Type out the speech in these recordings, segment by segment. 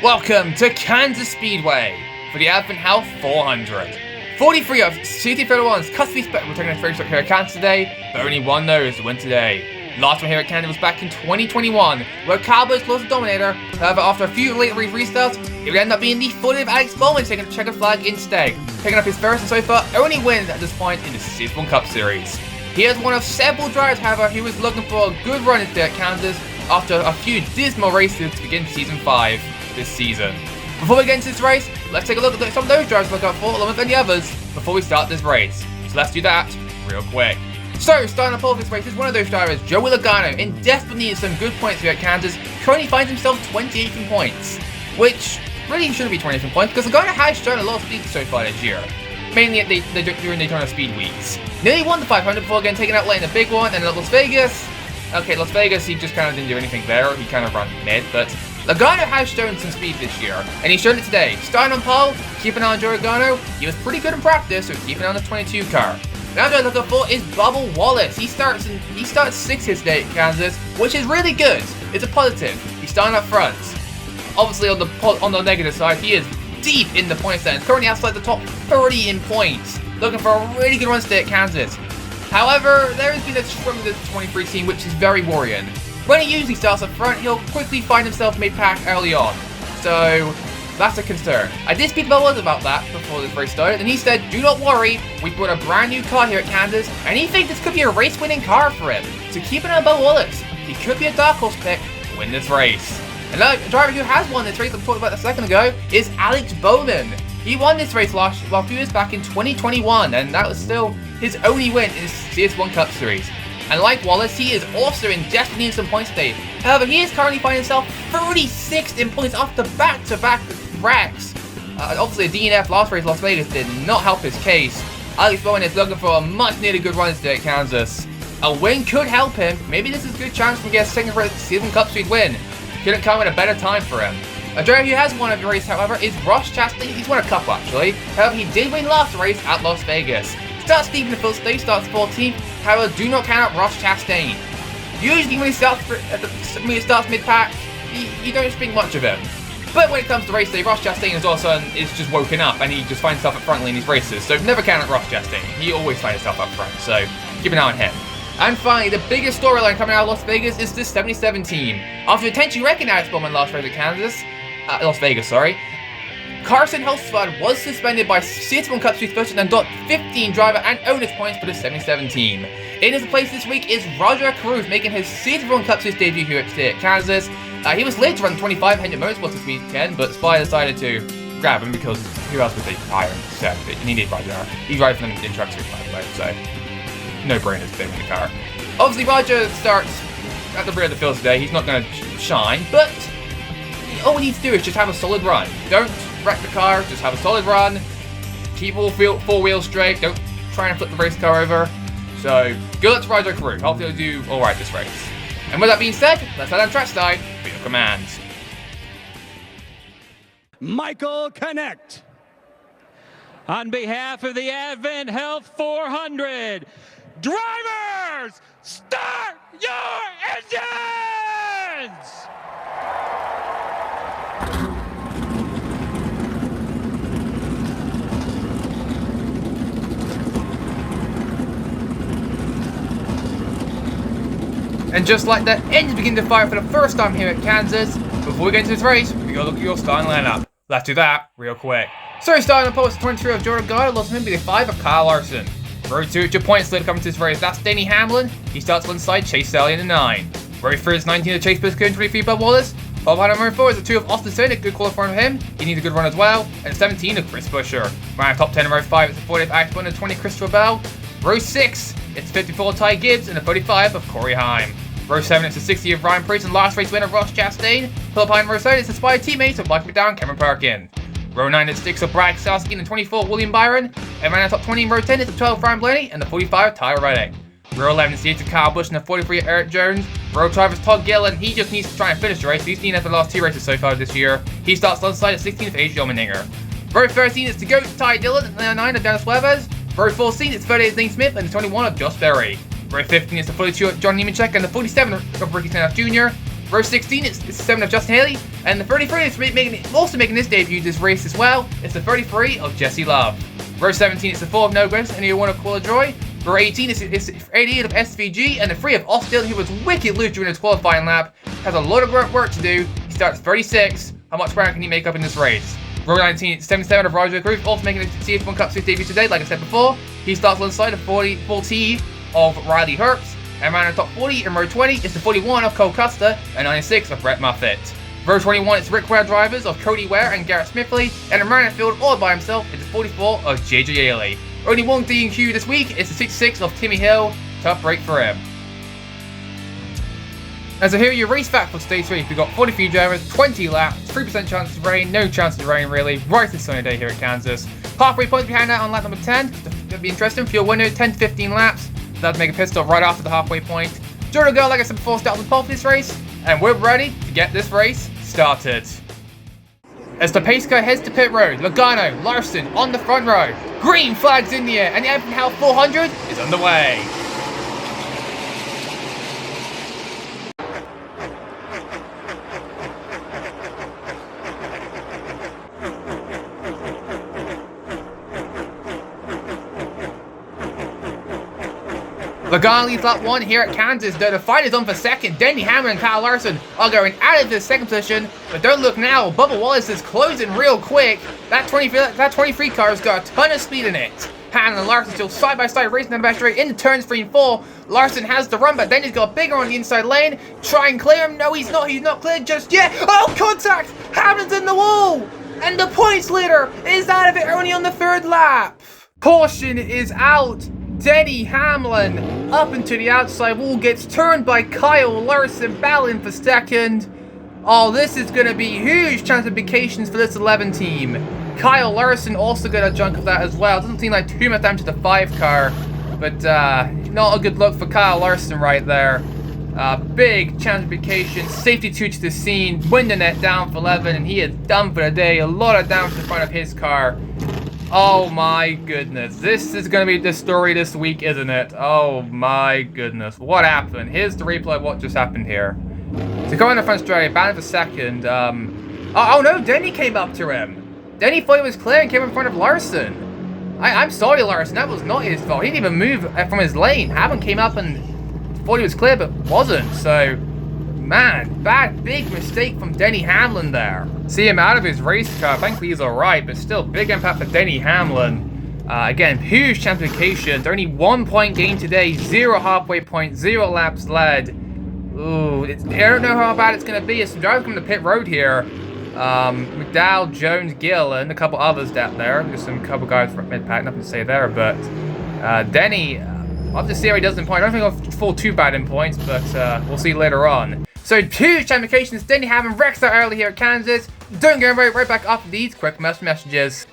Welcome to Kansas Speedway for the Advent Health 400. 43 of CST31's custody spec will take a first look here at Kansas today, but only one knows to win today. Last one here at Kansas was back in 2021, where Cowboys closed the dominator. However, after a few late restarts, it would end up being the footage of Alex Bowman taking a checkered flag instead, picking up his first and so far only wins at this point in the CS1 Cup Series. He is one of several drivers, however, who was looking for a good run today at Kansas after a few dismal races to begin Season 5 this season. Before we get into this race, let's take a look at some of those drivers to look out for, along with any others, before we start this race. So let's do that real quick. So, starting off this race is one of those drivers, Joey Logano, in desperate need of some good points here at Kansas, currently finds himself 28th points, which really shouldn't be 28th points, because Logano has shown a lot of speed so far this year, mainly during Daytona Speed Weeks. Nearly won the 500 before getting taken out late in the big one, and at Las Vegas. Okay, Las Vegas, he just kind of didn't do anything there, he kind of ran mid, but Logano has shown some speed this year, and he's shown it today. Starting on pole, keeping on Joey Logano, he was pretty good in practice, so keeping on the 22 car. Now what I'm looking for is Bubba Wallace. He starts 6th here today at Kansas, which is really good. It's a positive. He's starting up front. Obviously, on the negative side, he is deep in the points stand, currently outside the top 30 in points, looking for a really good run today at Kansas. However, there has been a struggle with the 23 team, which is very worrying. When he usually starts up front, he'll quickly find himself mid-pack early on. So, that's a concern. I did speak to Bubba about that before this race started, and he said, do not worry, we brought a brand new car here at Kansas, and he thinks this could be a race-winning car for him. So keep an eye on Bubba Wallace. He could be a dark horse pick to win this race. And a driver who has won this race, I talked about a second ago, is Alex Bowman. He won this race a few years back in 2021, and that was still his only win in his CS1 Cup Series. And like Wallace, he is also in desperate need of some points today. However, he is currently finding himself 36th in points after back-to-back wrecks. Obviously, a DNF last race Las Vegas did not help his case. Alex Bowman is looking for a much-needed good run today at Kansas. A win could help him. Maybe this is a good chance to get a second season Cup Series win. Couldn't come at a better time for him. A driver who has won a race, however, is Ross Chastain. He's won a cup, actually. However, he did win last race at Las Vegas. Starts deep in the field stage, starts 14th. However, do not count out Ross Chastain. Usually when he starts mid-pack, you don't speak much of him. But when it comes to race day, Ross Chastain is all of a sudden just woken up and he just finds himself at front in these races. So never count out Ross Chastain. He always finds himself up front, so keep an eye on him. And finally, the biggest storyline coming out of Las Vegas is the 77 team. After potentially wrecking Alex Bowman last race at Las Vegas, Carson Helsford was suspended by CS1 Cup Series Special and got 15 driver and owners points for the 77 team. In his place this week is Roger Cruz, making his CS1 Cup Series debut here at Kansas. He was late to run 25 Hendrick Motorsports this weekend, but Spy decided to grab him because who else would they hire him? And he needed Roger. He's riding for them in truck series, by the way, so no brainer to fit him in the car. Obviously, Roger starts at the rear of the field today. He's not going to shine, but all we need to do is just have a solid run. Don't wreck the car, just have a solid run. Keep all four wheels straight. Don't try and flip the race car over. So, good luck to Roger Cruz. Hopefully he'll do alright this race. And with that being said, let's head on trackside for your commands. Michael Connect. On behalf of the Advent Health 400, drivers, start your engines! And just like that, engines begin to fire for the first time here at Kansas. Before we get into this race, we gotta look at your starting lineup. Let's do that real quick. So starting on pole is 23 of Jordan Gardner, lost him be the 5 of Kyle Larson. Row 2 at your points leader coming to this race, that's Danny Hamlin. He starts one side, Chase Sally in the 9. Row 3 is 19 of Chase Briscoe and 23 Bob Wallace. Bob behind row 4 is a 2 of Austin Sinek, good qualifying for him. He needs a good run as well. And 17 of Chris Buescher. Right top 10 in row 5 is the 40 of Alex Bowman and 20 Christopher Bell. Row 6, it's 54 Ty Gibbs and the 35 of Corey Heim. Row 7 is the 60 of Ryan Priest and last race winner Ross Chastain. Pull up behind row 7 is inspired teammates of Mike McDowell and Cameron Perkin. Row 9 is 6 of Brad Kowalski and the 24 William Byron. And right on top 20 in row 10 is the 12 Brian Blaney and the 45 Tyler Reddick. Row 11 is the 8 of Kyle Busch and the 43 of Eric Jones. Row 12 is Todd Gill and he just needs to try and finish the race. He's seen it for the last 2 races so far this year. He starts alongside at 16 of AJ Allmendinger. Row 13 is to go to Ty Dillon and the 9 of Dennis Suarez. Row 14 is 38 of Dean Smith and the 21 of Josh Berry. Row 15 is the 42 of John Nemechek and the 47 of Ricky Stenhouse Jr. Row 16, it's the 7 of Justin Haley. And the 33 is also making his debut this race as well. It's the 33 of Jesse Love. Row 17, it's the 4 of No Grace and the 1 of Quilla Joy. Row 18 is 88 of SVG, and the 3 of Austin, who was wicked loose during his qualifying lap. Has a lot of work to do. He starts 36. How much ground can he make up in this race? Row 19, 77 of Roger Cruz, also making the CS1 Cup Series debut today, like I said before. He starts alongside the 40 of Riley Herbst. And around the top 40 in row 20 is the 41 of Cole Custer and 96 of Brett Moffitt. Row 21 is Rick Ware drivers of Cody Ware and Garrett Smithley, and around the field all by himself is the 44 of JJ Ailey. Only one DQ this week is the 66 of Timmy Hill. Tough break for him. And so here are your race facts for today's race. We've got 43 drivers, 20 laps, 3% chance of rain, no chance of rain really, right this sunny day here at Kansas. Halfway points behind that on lap number 10. That'd be interesting for your winner, 10 to 15 laps. That'd make a pit stop right after the halfway point. Jordan Girl, like I said before, starts on pole for this race, and we're ready to get this race started. As the pace car heads to pit road, Logano, Larson on the front row. Green flags in the air, and the Everton Health 400 is underway. Logano leads lap 1 here at Kansas, though the fight is on for second. Denny Hamlin and Kyle Larson are going out of the second position, but don't look now. Bubba Wallace is closing real quick. That 23 car has got a ton of speed in it. Hamlin and Larson still side by side racing down the back straight into turns 3 and 4. Larson has the run, but then he's got bigger on the inside lane. Try and clear him. No, he's not. He's not cleared just yet. Oh, contact! Hamlin's in the wall! And the points leader is out of it only on the 3rd lap. Caution is out. Denny Hamlin up into the outside wall, gets turned by Kyle Larson, battling for second. Oh, this is going to be huge chance implications for this 11 team. Kyle Larson also got a chunk of that as well. Doesn't seem like too much damage to the 5 car, but not a good look for Kyle Larson right there. Big chance implication, safety 2 to the scene, winding it down for 11, and he is done for the day. A lot of damage in front of his car. Oh my goodness, this is going to be the story this week, isn't it? Oh my goodness, what happened? Here's the replay of what just happened here. So going in the front straight, banned for second. Oh no, Denny came up to him. Denny thought he was clear and came in front of Larson. I'm sorry, Larson, that was not his fault. He didn't even move from his lane. Hamlin came up and thought he was clear, but wasn't. So, man, big mistake from Denny Hamlin there. See him out of his race car. Thankfully he's alright, but still big impact for Denny Hamlin. Again, huge champification. Only 1 point gain today, 0 halfway point, 0 laps led. Ooh, I don't know how bad it's going to be. Some drivers coming to pit road here. McDowell, Jones, Gill, and a couple others down there. There's some couple guys from mid-pack, nothing to say there, but Denny, I'll have to see how he does in points. I don't think he'll fall too bad in points, but we'll see later on. So, huge champifications. Denny Hamlin wrecks out early here at Kansas. Don't go right back after these quick messages.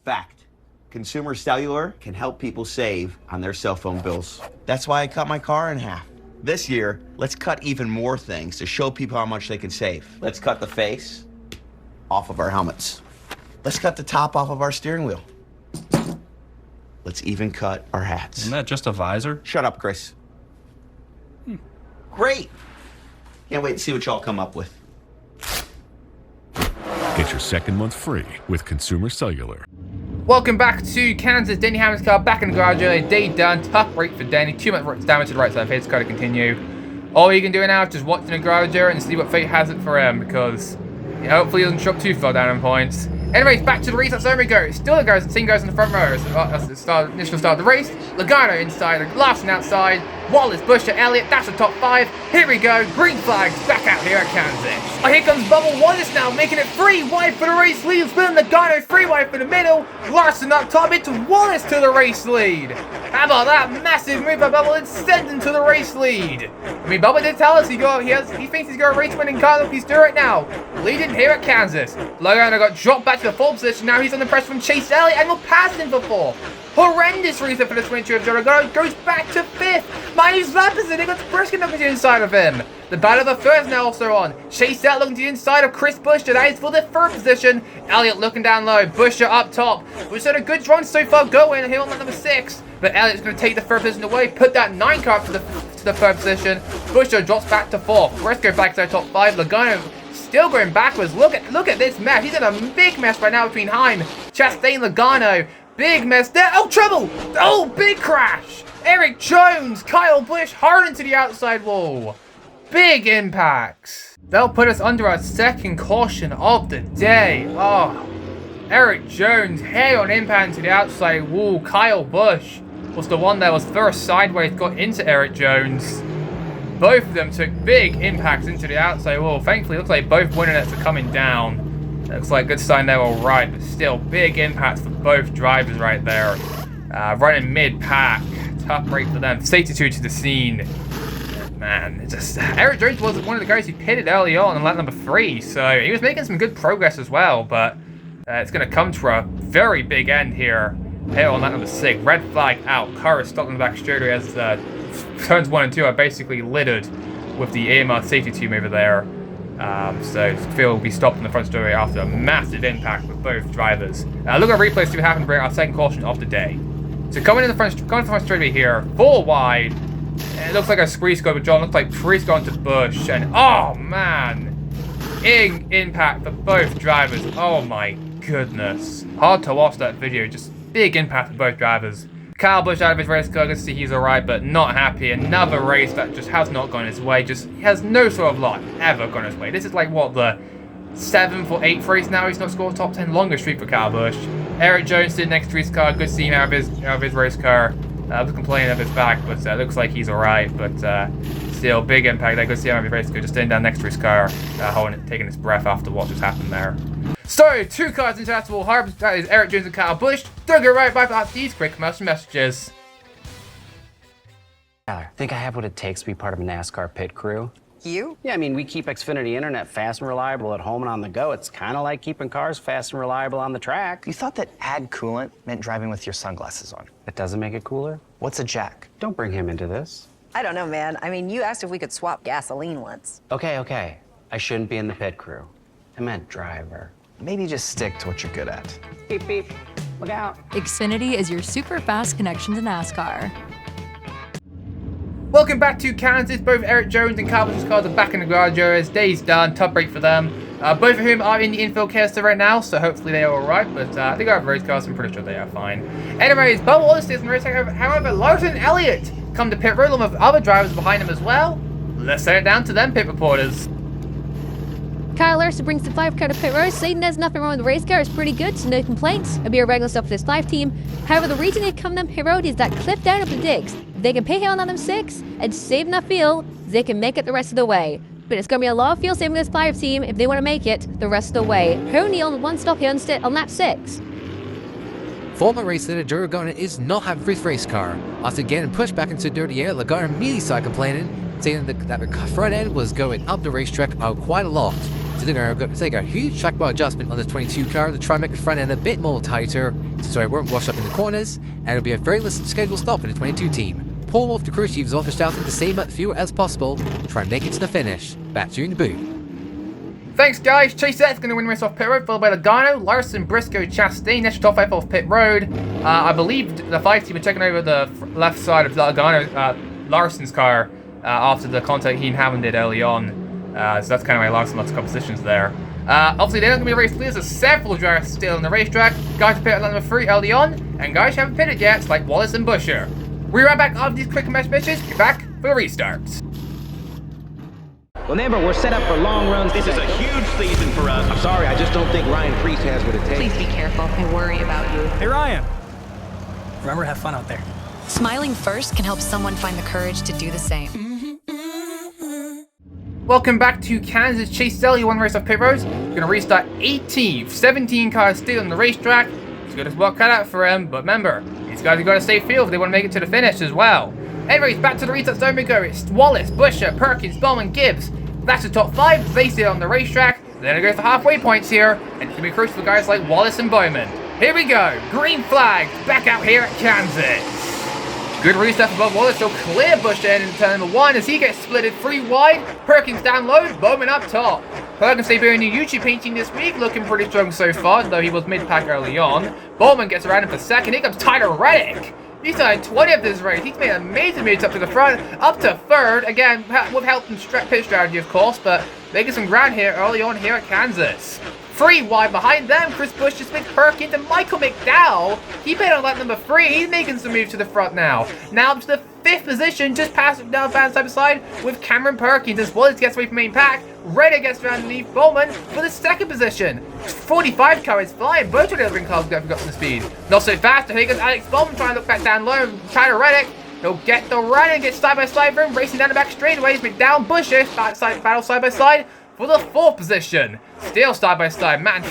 Fact. Consumer Cellular can help people save on their cell phone bills. That's why I cut my car in half. This year, let's cut even more things to show people how much they can save. Let's cut the face off of our helmets. Let's cut the top off of our steering wheel. Let's even cut our hats. Isn't that just a visor? Shut up, Chris. Great. Can't wait to see what y'all come up with. Get your second month free with Consumer Cellular. Welcome back to Kansas. Denny Hamlin's car back in the garage early. Day done. Tough break for Denny. Too much damage to the right side of his car to continue. All you can do now is just watch in the garage area and see what fate has it for him, because hopefully he doesn't drop too far down in points. Anyways, back to the race. That's where we go. Still the same guys in the front row. That's the initial start of the race. Logano inside, Larson outside, Wallace, Buescher, Elliott. That's the top 5. Here we go. Green flags back out here at Kansas. Oh, here comes Bubba Wallace now, making it 3 wide for the race lead. Spilling Logano 3 wide for the middle. Larson up top into Wallace to the race lead. How about that massive move by Bubba and send him to the race lead? I mean, Bubba did tell us he thinks he's got a race-winning car. Look, he's doing it now. Leading here at Kansas. Logano got dropped back to the 4th position. Now he's under pressure from Chase Elliott and will pass him for 4th. Horrendous reason for the switcher of Logano. Goes back to 5th. Minus lap position. They got Briskin looking to the inside of him. The battle of the 1st now also on. Chase Elliott looking to the inside of Chris Buescher. That is for the 3rd position. Elliott looking down low. Buescher up top. We've had a good run so far going here on lap number 6. But Elliott's going to take the 3rd position away. Put that 9 car to to the 3rd position. Busher drops back to 4th. Briscoe back to the top 5. Logano still going backwards. Look at this mess. He's in a big mess right now between Heim, Chastain, Logano. Big mess there. Oh, trouble! Oh, big crash! Eric Jones, Kyle Busch hard into the outside wall. Big impacts. They'll put us under our 2nd caution of the day. Oh, Eric Jones, head on impact into the outside wall. Kyle Busch was the one that was first sideways, got into Eric Jones. Both of them took big impacts into the outside wall. Thankfully, it looks like both winner nets are coming down. Looks like good sign they're all right, but still big impacts for both drivers right there. Running mid-pack, tough break for them. Safety 2 to the scene. Man, Eric Jones was one of the guys who pitted early on in lap number 3, so he was making some good progress as well, but it's going to come to a very big end here. Here on lap number 6, red flag out. Car is stopped in the back straightaway as turns 1 and 2 are basically littered with the AMR safety team over there. So Phil will be stopped in the front straightaway after a massive impact with both drivers. Look at replay to see what happened to bring our 2nd caution of the day. So coming in the front straightaway here, 4 wide. And it looks like a squeeze go, but John looks like Priest going to Bush. And oh man, impact for both drivers. Oh my goodness. Hard to watch that video, just big impact for both drivers. Kyle Busch out of his race car, good to see he's alright, but not happy. Another race that just has not gone his way, just has no sort of luck ever gone his way. This is like, what, the 7th or 8th race now he's not scored top 10, longest streak for Kyle Busch. Eric Jones sitting next to his car, good to see him out of his race car. I was complaining of his back, but looks like he's alright, but still, big impact there. Good to see him out of his race car, just sitting down next to his car, taking his breath after what just happened there. So, 2 cars into that wall. That is Eric Jones and Kyle Busch. Don't go right back after these quick commercial messages. Tyler, think I have what it takes to be part of a NASCAR pit crew? You? Yeah, I mean, we keep Xfinity Internet fast and reliable at home and on the go. It's kind of like keeping cars fast and reliable on the track. You thought that add coolant meant driving with your sunglasses on. It doesn't make it cooler? What's a jack? Don't bring him into this. I don't know, man. I mean, you asked if we could swap gasoline once. Okay. I shouldn't be in the pit crew. I meant driver. Maybe just stick to what you're good at. Beep, beep. Look out. Xfinity is your super fast connection to NASCAR. Welcome back to Kansas. Both Eric Jones and Kyle Busch's cars are back in the garage areas. Day's done. Tough break for them. Both of whom are in the infield canister right now, so hopefully they are alright, but they got race cars, I'm pretty sure they are fine. Anyways, Bubba Wallace is in the race. However, Larson Elliott come to pit road along with other drivers behind him as well. Let's send it down to them, pit reporters. Kyle Larson brings the 5 car to pit road, saying there's nothing wrong with the race car, it's pretty good, so no complaints. It'll be a regular stuff for this 5 team. However, the reason they come down pit road is that cliff down up the digs. If they can pay on them 6 and save enough fuel, they can make it the rest of the way. But it's going to be a lot of fuel saving this 5 team if they want to make it the rest of the way. Only on 1 stop here on lap 6. Former race leader Drew Logano is not happy for his race car. After getting pushed back into the dirty air, Logano immediately started complaining, saying that the front end was going up the racetrack quite a lot. So they're going to take a huge track bar adjustment on the 22 car to try and make the front end a bit more tighter, so it won't wash up in the corners, and it'll be a very less scheduled stop in the 22 team. Paul Wolf, the crew chief, is also shouting to save much fuel as possible to try and make it to the finish. Back to you in the booth. Thanks, guys. Chase Sett's going to win the race off pit road, followed by Logano, Larson, Briscoe, Chastain. That's your top 5 off pit road. I believe the 5 team are taking over the left side of Logano, Larson's car after the contact he and Hammond did early on. So that's kind of why Larson lost a couple positions there. Obviously, they're not going to be race leaders. There's several drivers still in the racetrack. Guys are pitted at number 3 early on, and guys who haven't pitted yet, like Wallace and Busher. We'll be right back after these quick messages. Get back for the restarts. Remember, we're set up for long runs. This is a huge season for us. I'm sorry, I just don't think Ryan Priest has what it takes. Please be careful. I worry about you. Hey, Ryan. Remember, have fun out there. Smiling first can help someone find the courage to do the same. Welcome back to Kansas. Chase Selly, one race off pit road. We're going to restart 18th. 17 cars still on the racetrack. It's got his work cut out for him, but remember, these guys have got to stay field if they want to make it to the finish as well. Anyways, back to the restart zone we go. It's Wallace, Busher, Perkins, Bowman, Gibbs. That's the top 5. They stay on the racetrack. They're going to go for halfway points here, and it's going to be crucial for guys like Wallace and Bowman. Here we go. Green flag back out here at Kansas. Good restart for Bob Wallace. So clear Bush in turn number 1 as he gets splitted 3 wide. Perkins down low, Bowman up top. Perkins debuting a new YouTube painting this week, looking pretty strong so far, though he was mid-pack early on. Bowman gets around him for 2nd. Here comes Tyler Reddick. He's on 20th this race. He's made amazing moves up to the front, up to third. Again, with help from pit strategy, of course, but making some ground here early on here at Kansas. 3 wide behind them, Chris Bush, Smith Perkins, and Michael McDowell. He paid on lap number 3. He's making some moves to the front now. Now up to the 5th position, just past down side by side with Cameron Perkins as Wallace gets away from main pack. Reddick gets around underneath Bowman for the 2nd position. 45 car is flying. Both of the other cars have got some speed. Not so fast. Here goes Alex Bowman trying to look back down low. Tyler Reddick. He'll get the run and get side by side for him, racing down the back straightaways. McDowell Bushes battle side by side for the 4th position. Still side by side. Man,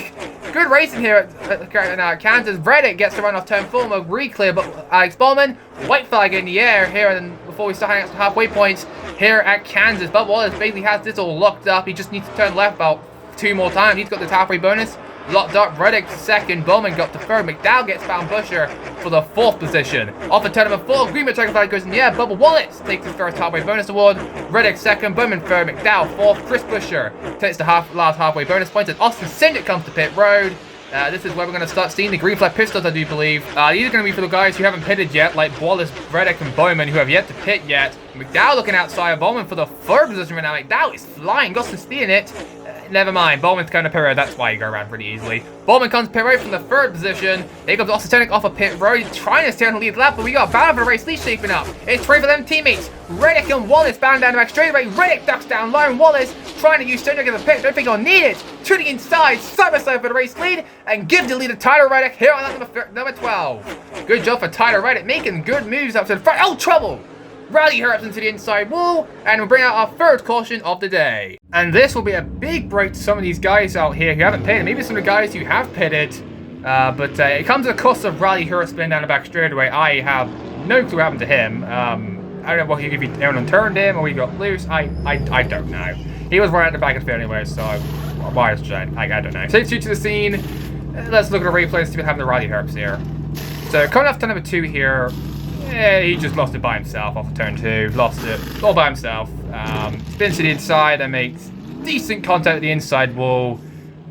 good racing here at Kansas. Reddick gets to run off turn 4. We'll re-clear, but Alex Bowman, white flag in the air here, and before we start heading out to halfway points here at Kansas. But Wallace basically has this all locked up. He just needs to turn left about 2 more times. He's got the halfway bonus locked up. Reddick 2nd, Bowman got to 3rd. McDowell gets found Busher for the 4th position. Off of turn number 4, green checker flag goes in the air. Bubba Wallace takes his first halfway bonus award. Reddick 2nd, Bowman 3rd, McDowell 4th. Chris Busher takes the last halfway bonus points, and Austin Cindric comes to pit road. This is where we're going to start seeing the green flag pistols, I do believe. These are going to be for the guys who haven't pitted yet, like Wallace, Reddick, and Bowman, who have yet to pit yet. McDowell looking outside of Bowman for the 3rd position right now. McDowell is flying, got some speed in it. Never mind, Bowman's coming to pit road, that's why you go around pretty easily. Bowman comes to pit road from the 3rd position. Here comes Austin Cindric off of pit road, trying to stay on the lead lap, but we got a battle for the race lead shaping up. It's 3 for them teammates. Reddick and Wallace bound down the back straightaway. Reddick ducks down low, and Wallace trying to use Cindric as a pit. Don't think he'll need it. To the inside, side by side for the race lead, and give the lead to Tyler Reddick here on lap number 12. Good job for Tyler Reddick, making good moves up to the front. Oh, trouble! Rally her up into the inside wall, and we'll bring out our 3rd caution of the day. And this will be a big break to some of these guys out here who haven't pitted. Maybe some of the guys who have pitted, but it comes at the cost of Rally Hurt spinning down the back straightaway. I have no clue what happened to him. I don't know if anyone turned him or he got loose. I don't know. He was right at the back of the field anyway, so why is I don't know. Takes you to the scene. Let's look at the replays to see what happened to Rally Herps here. So coming off turn number 2 here. Yeah, he just lost it by himself off of turn 2. Lost it all by himself. Spins to the inside and makes decent contact with the inside wall.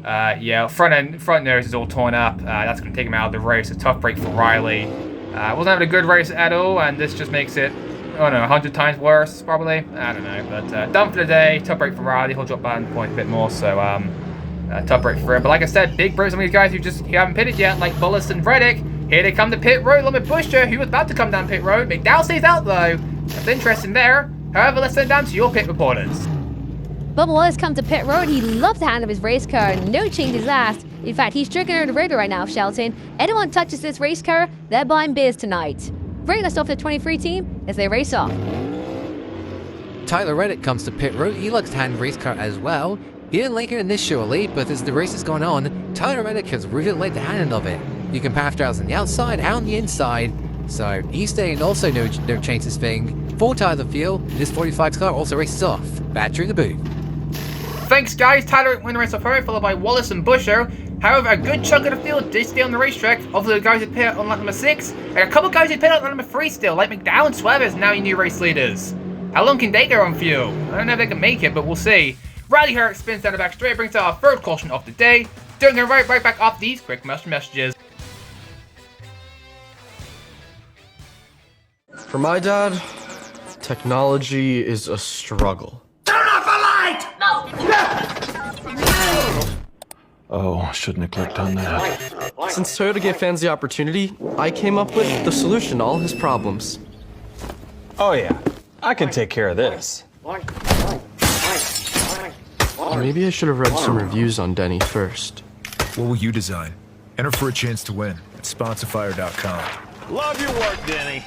Yeah, front nose is all torn up. That's going to take him out of the race. A tough break for Riley. Wasn't having a good race at all, and this just makes it, I don't know, 100 times worse, probably. I don't know, but done for the day. Tough break for Riley. He'll drop back point a bit more, so tough break for him. But like I said, big break for some of these guys who haven't pitted yet, like Bullis and Reddick. Here they come to pit road, along with Busher, who was about to come down pit road. McDowell stays out, though. That's interesting there. However, let's send down to your pit reporters. Bubba Wallace comes to pit road. He loves the hand of his race car. No changes last. In fact, he's drinking under the radar right now, shouting, anyone touches this race car, they're buying beers tonight. Bringing us off the 23 team as they race off. Tyler Reddick comes to pit road. He likes to hand race car as well. He didn't like it initially, but as the race is going on, Tyler Reddick has really liked the handling of it. You can pass drives on the outside and on the inside, so he's staying also no changes thing. 4 tires of fuel, this 45 car also races off. Back through the booth. Thanks guys, Tyler win the race off her, followed by Wallace and Busher. However, a good chunk of the field did stay on the racetrack, of the guys who pit on lap number 6, and a couple guys who pit on lap number 3 still, like McDowell and Swebbers, now your new race leaders. How long can they go on fuel? I don't know if they can make it, but we'll see. Riley Hurt spins down the back straight, brings out our 3rd caution of the day. Doing it right back up these quick messages. For my dad, technology is a struggle. Turn off the light! No! Oh, shouldn't have clicked on that. Since Toyota gave fans the opportunity, I came up with the solution to all his problems. Oh yeah, I can take care of this. Maybe I should have read some reviews on Denny first. What will you design? Enter for a chance to win at sponsorfire.com. Love your work, Denny.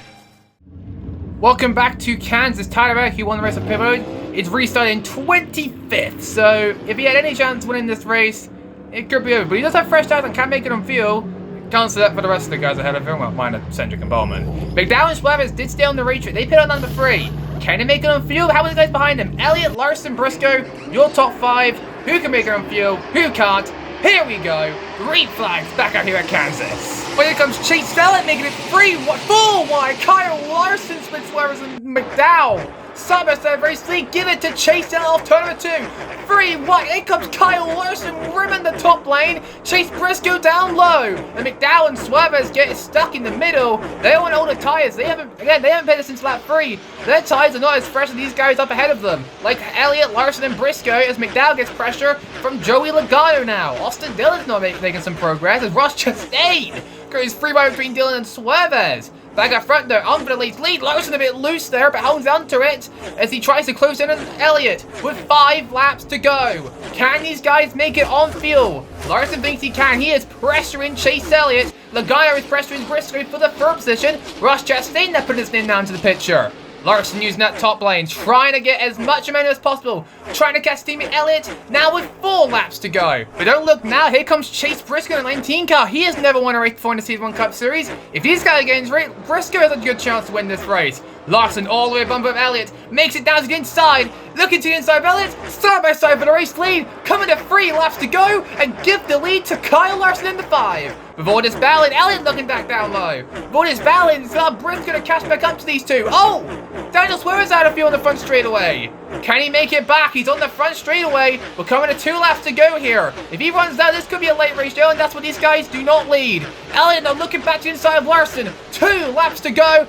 Welcome back to Kansas. Tyler Reddick, who won the race at pit road, is restarting 25th. So if he had any chance of winning this race, it could be over. But he does have fresh tires and can make it on fuel. Can't say that for the rest of the guys ahead of him. Well, minus Cindric and Bowman. McDowell and Swebbers did stay on the racetrack. They pit on number 3. Can they make it on fuel? How are the guys behind him? Elliott, Larson, Briscoe, your top 5. Who can make it on fuel? Who can't? Here we go. Green flags back out here at Kansas. Well, here comes Chase Stellett making it 4 wide. Kyle Larson, Split Swebbers, and McDowell Side by side race lead. Give it to Chase Elliott off turn number 2. 3 wide. In comes Kyle Larson rimming the top lane. Chase Briscoe down low. And McDowell and Suarez get stuck in the middle. They don't want all the tires. They haven't paid us since lap 3. Their tires are not as fresh as these guys up ahead of them. Like Elliott, Larson, and Briscoe as McDowell gets pressure from Joey Logano now. Austin Dillon's not making some progress as Ross Chastain goes 3 wide between Dillon and Suarez. Back up front though, on for the lead. Larson a bit loose there, but holds on to it as he tries to close in on Elliott with 5 laps to go. Can these guys make it on field? Larson thinks he can. He is pressuring Chase Elliott. Logano is pressuring Briscoe for the 3rd position. Ross Chastain there putting his name down to the picture. Larson using that top lane, trying to get as much momentum as possible. Trying to catch teammate Elliott, now with 4 laps to go. But don't look now, here comes Chase Briscoe in the 19 car. He has never won a race before in the Season 1 Cup Series. If these guys get injured, Briscoe has a good chance to win this race. Larson all the way bumper of Elliott, makes it down to the inside. Looking to the inside of Elliott, side by side for the race lead. Coming to 3 laps to go, and give the lead to Kyle Larson in the 5. With all this battling, Elliott looking back down low. With all this battling, Briscoe going to catch back up to these two. Oh! Daniel Suarez out of field on the front straightaway. Can he make it back? He's on the front straightaway. We're coming to 2 laps to go here. If he runs down, this could be a late race, Joe, and that's what these guys do not lead. Elliott now looking back to the inside of Larson. 2 laps to go.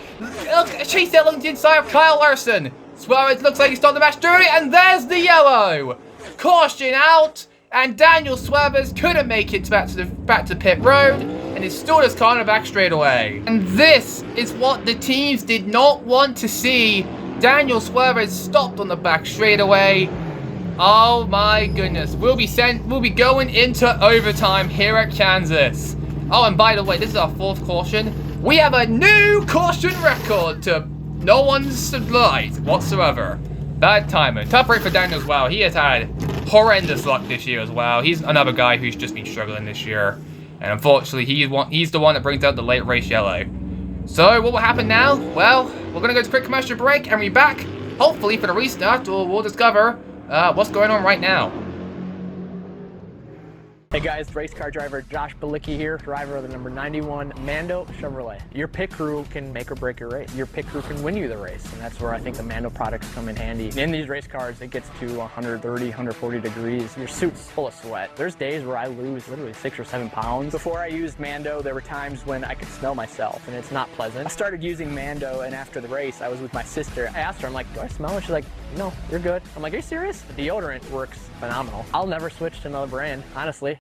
Chase Elliott looking to the inside of Kyle Larson. Suarez looks like he started the match dirty, and there's the yellow. Caution out, and Daniel Suarez couldn't make it back to pit road, and his stalled his car on the back straightaway. And this is what the teams did not want to see. Daniel Suarez stopped on the back straightaway. Oh my goodness. We'll be going into overtime here at Kansas. Oh, and by the way, this is our 4th caution. We have a new caution record to no one's delight whatsoever. Bad timing. Tough break for Daniel as well. He has had horrendous luck this year as well. He's another guy who's just been struggling this year. And unfortunately, he's the one that brings out the late race yellow. So, what will happen now? Well, we're going to go to a quick commercial break and we'll be back, hopefully, for the restart, or we'll discover what's going on right now. Hey guys, race car driver Josh Balicki here, driver of the number 91 Mando Chevrolet. Your pit crew can make or break your race. Your pit crew can win you the race, and that's where I think the Mando products come in handy. In these race cars, it gets to 130, 140 degrees. Your suit's full of sweat. There's days where I lose literally 6 or 7 pounds. Before I used Mando, there were times when I could smell myself, and it's not pleasant. I started using Mando, and after the race, I was with my sister. I asked her, I'm like, do I smell it? She's like, no, you're good. I'm like, are you serious? The deodorant works phenomenal. I'll never switch to another brand, honestly.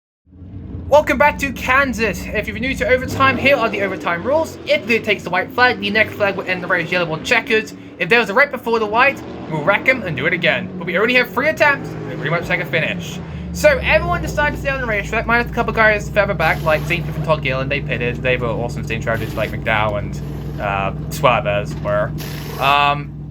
Welcome back to Kansas. If you're new to overtime, here are the overtime rules. If the leader takes the white flag, the next flag will end the race yellow or checkered. If there was a right before the white, we'll wreck them and do it again. But we only have 3 attempts, and pretty much like a finish. So everyone decided to stay on the racetrack, minus a couple guys further back, like St. Smith and Todd Gillen. They pitted. They were awesome staying strategists like McDowell and Suarez were.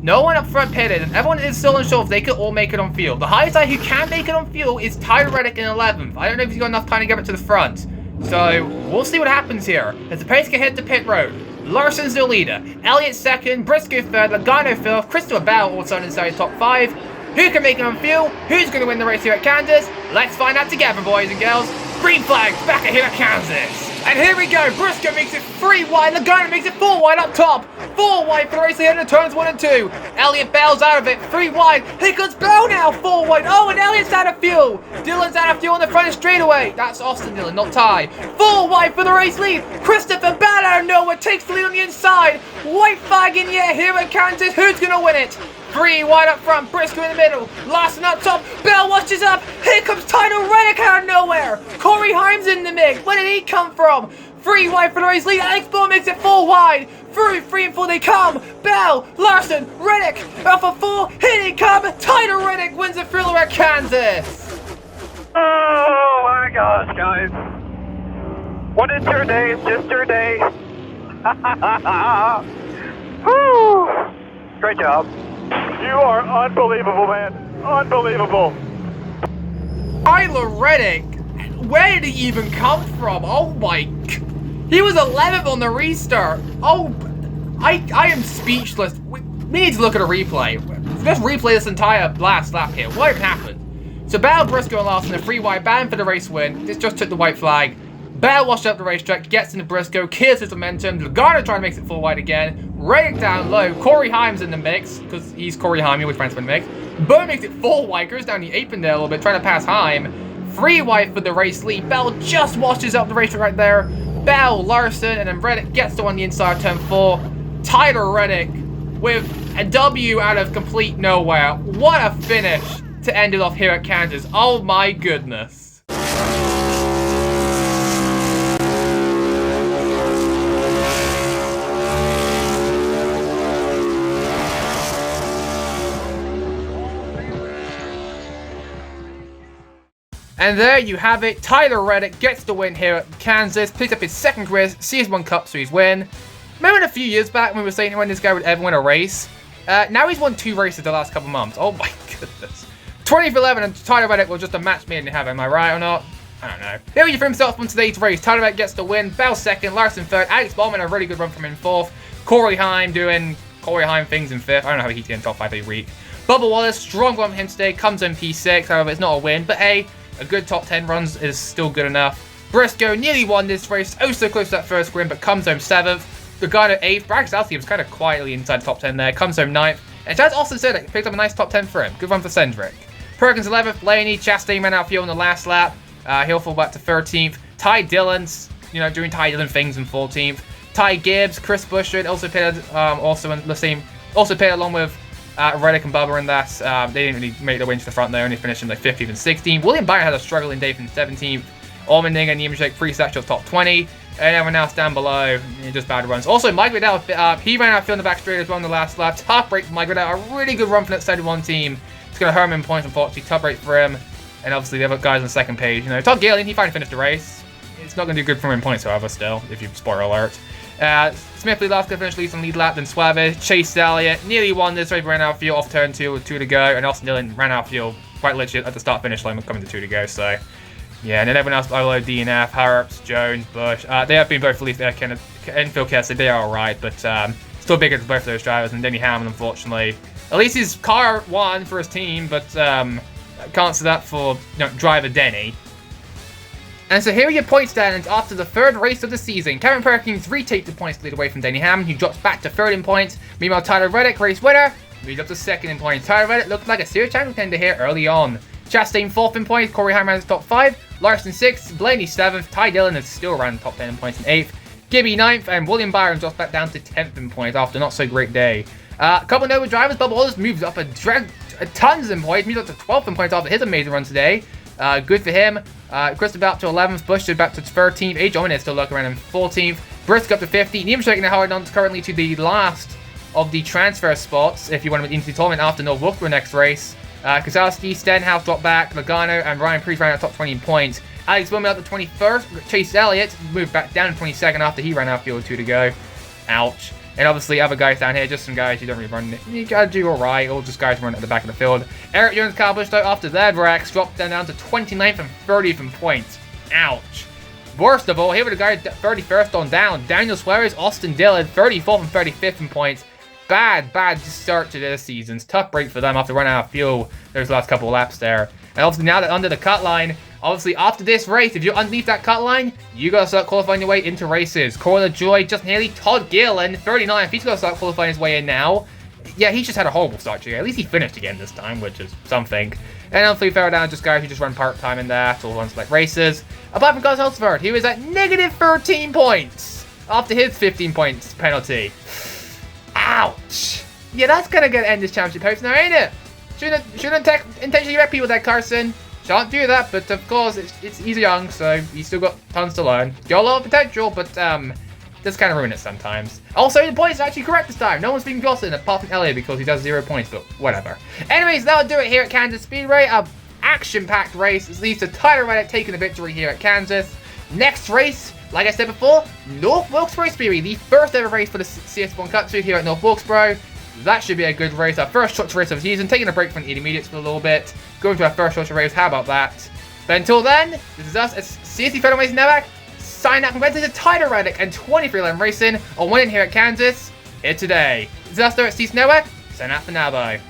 No one up front pitted, and everyone is still unsure if they could all make it on field. The highest guy who can make it on field is Tyler Reddick in 11th. I don't know if he's got enough time to get it to the front. So, we'll see what happens here. As the pace can hit the pit road, Larson's the leader. Elliott 2nd, Briscoe 3rd, Logano 4th, Christopher Bell also inside the top 5. Who can make it on field? Who's going to win the race here at Kansas? Let's find out together, boys and girls. Green flag back here at Kansas. And here we go. Briscoe makes it 3 wide. Logano makes it 4 wide up top. 4 wide for the race ahead in turns 1 and 2. Elliott bails out of it. 3 wide. Here comes Bell now. 4 wide. Oh, and Elliott's out of fuel. Dillon's out of fuel on the front straightaway. That's Austin Dillon, not Ty. 4 wide for the race lead. Christopher Bell out of nowhere takes the lead on the inside. White flag in the air here at Kansas. Who's going to win it? 3 wide up front, Briscoe in the middle, Larson up top, Bell watches up, here comes Tyler Reddick out of nowhere, Corey Himes in the mix, where did he come from? 3 wide for the race lead, Alex Ball makes it 4 wide, through 3 and 4 they come, Bell, Larson, Reddick, out for 4, here they come, Tyler Reddick wins the thriller at Kansas. Oh my gosh, guys. What is your day? It's just your day. Whew. Great job. You are unbelievable, man. Unbelievable. Tyler Reddick? Where did he even come from? Oh my... He was 11th on the restart. Oh, I am speechless. We need to look at a replay. Let's replay this entire last lap here. What even happened? So Bell, Briscoe, and Larson, a 3 wide ban for the race win. This just took the white flag. Bell washed up the racetrack, gets into Briscoe, kills his momentum. Logano trying to make it full wide again. Reddick down low. Corey Haim's in the mix, because he's Corey Haim, he always finds him in the mix. Bo makes it full wide, goes down the apron there a little bit, trying to pass Haim. 3 wide for the race lead. Bell just washes up the racetrack right there. Bell, Larson, and then Reddick gets to on the inside of turn 4. Tyler Reddick with a W out of complete nowhere. What a finish to end it off here at Kansas. Oh my goodness. And there you have it. Tyler Reddick gets the win here at Kansas, picks up his second career CS1 Cup Series win. Remember a few years back when we were saying when this guy would ever win a race? Now he's won 2 races the last couple months. Oh my goodness. 2011 and Tyler Reddick was just a match made in heaven. Am I right or not? I don't know. Here we go for himself on today's race. Tyler Reddick gets the win. Bell second. Larson third. Alex Bowman a really good run from him fourth. Corey Haim doing Corey Haim things in fifth. I don't know how he keeps getting top 5 every week. Bubba Wallace, strong run from him today. Comes in P6. However, it's not a win. But hey, a good top 10 runs is still good enough. Briscoe nearly won this race. Oh, so close to that first win, but comes home 7th. The guy at 8th. Bragg Southey was kind of quietly inside the top 10 there. Comes home 9th. And Chaz Austin Sinek picked up a nice top 10 for him. Good run for Cendric. Perkins 11th. Blaney. Chastain ran out fuel in the last lap. He'll fall back to 13th. Ty Dillon's, doing Ty Dillon things in 14th. Ty Gibbs, Chris Bushard also pitted, also in the same, also pitted along with Reddick and Bubba in that. They didn't really make their way into the front there, only finishing like 15th and 16th. William Byron had a struggling day from 17th. Allmendinger and Niemczek pre-section of top 20. And everyone else down below, just bad runs. Also, Mike Riddell, he ran out field in the back straight as well in the last lap. Tough break for Mike Riddell, a really good run from that 31 team. It's going to hurt him in points, unfortunately. Tough break for him. And obviously the other guys on the second page. Todd Gillian, he finally finished the race. It's not going to do good for him in points, however, still, if you spoiler alert. Smithley last going to finish leads on lead lap, then Suave. Chase Elliott nearly won this race, ran out of fuel off turn 2 with 2 to go. And Austin Dillon ran out of fuel quite literally at the start finish line with coming to 2 to go. So, yeah, and then everyone else below DNF, Harrops, Jones, Bush. They have been both released infield care, so they are alright, but still bigger than both of those drivers. And Denny Hamlin, unfortunately. At least his car won for his team, but can't say that for driver Denny. And so here are your point standings after the 3rd race of the season. Kevin Perkins retakes the points lead away from Denny Hamlin, who drops back to 3rd in points. Meanwhile, Tyler Reddick, race winner, moves up to 2nd in points. Tyler Reddick looked like a serious chance contender here early on. Chastain 4th in points, Corey Haim is top 5, Larson 6th, Blaney 7th, Ty Dillon is still around the top 10 in points in 8th, Gibby 9th, and William Byron drops back down to 10th in points after a not so great day. A couple of Nova drivers, Bubba Wallace moves up tons in points, moves up to 12th in points after his amazing run today. Good for him. Christopher up to 11th, Bush back to 13th, H. Owen is still looking around in 14th, Briscoe up to 50th, Niemczek now held on currently to the last of the transfer spots if you want to into the tournament after North Wilkesboro next race. Kozlowski, Stenhouse dropped back, Logano and Ryan Preece ran out top 20 in points. Alex Bowman up to 21st, Chase Elliott moved back down to 22nd after he ran out field 2 to go. Ouch. And obviously other guys down here, just some guys who don't really run. You gotta do alright, or just guys run at the back of the field. Eric Jones, Kyle Busch, though, after their wrecks, dropped down to 29th and 30th in points. Ouch. Worst of all, here were the guys 31st on down. Daniel Suarez, Austin Dillon, 34th and 35th in points. Bad start to this season. Tough break for them after running out of fuel those last couple of laps there. And obviously now that under the cut line, obviously after this race, if you're underneath that cut line, you gotta start qualifying your way into races. Corey LaJoy, just nearly. Todd Gillen, 39th, he's gotta start qualifying his way in now. Yeah, he's just had a horrible start today. At least he finished again this time, which is something. And obviously further down, just guys who just run part-time in that, or run select races. Apart from Gus Hulsford, he was at negative 13 points after his 15 points penalty. Ouch. Yeah, that's gonna get end this championship hopes now, ain't it? Shouldn't intentionally wreck people like Carson. Shan't do that, but of course, he's young, so he's still got tons to learn. Got a lot of potential, but does kind of ruin it sometimes. Also, the points are actually correct this time. No one's being Gosling apart from Elliott because he does 0 points, but whatever. Anyways, that'll do it here at Kansas Speedway. A action-packed race. This leads to Tyler Reddick taking the victory here at Kansas. Next race, like I said before, North Wilkesboro Speedway, the first ever race for the CS1 Cup Series here at North Wilkesboro. That should be a good race. Our first short race of the season, taking a break from the intermediates for a little bit. Going to our first short race, how about that? But until then, this is us as CST31 Racing Network. Sign out, congratulations to Tyler Reddick and 2311 Racing on winning here at Kansas here today. This is us there at CST Network. Sign out for now, bye.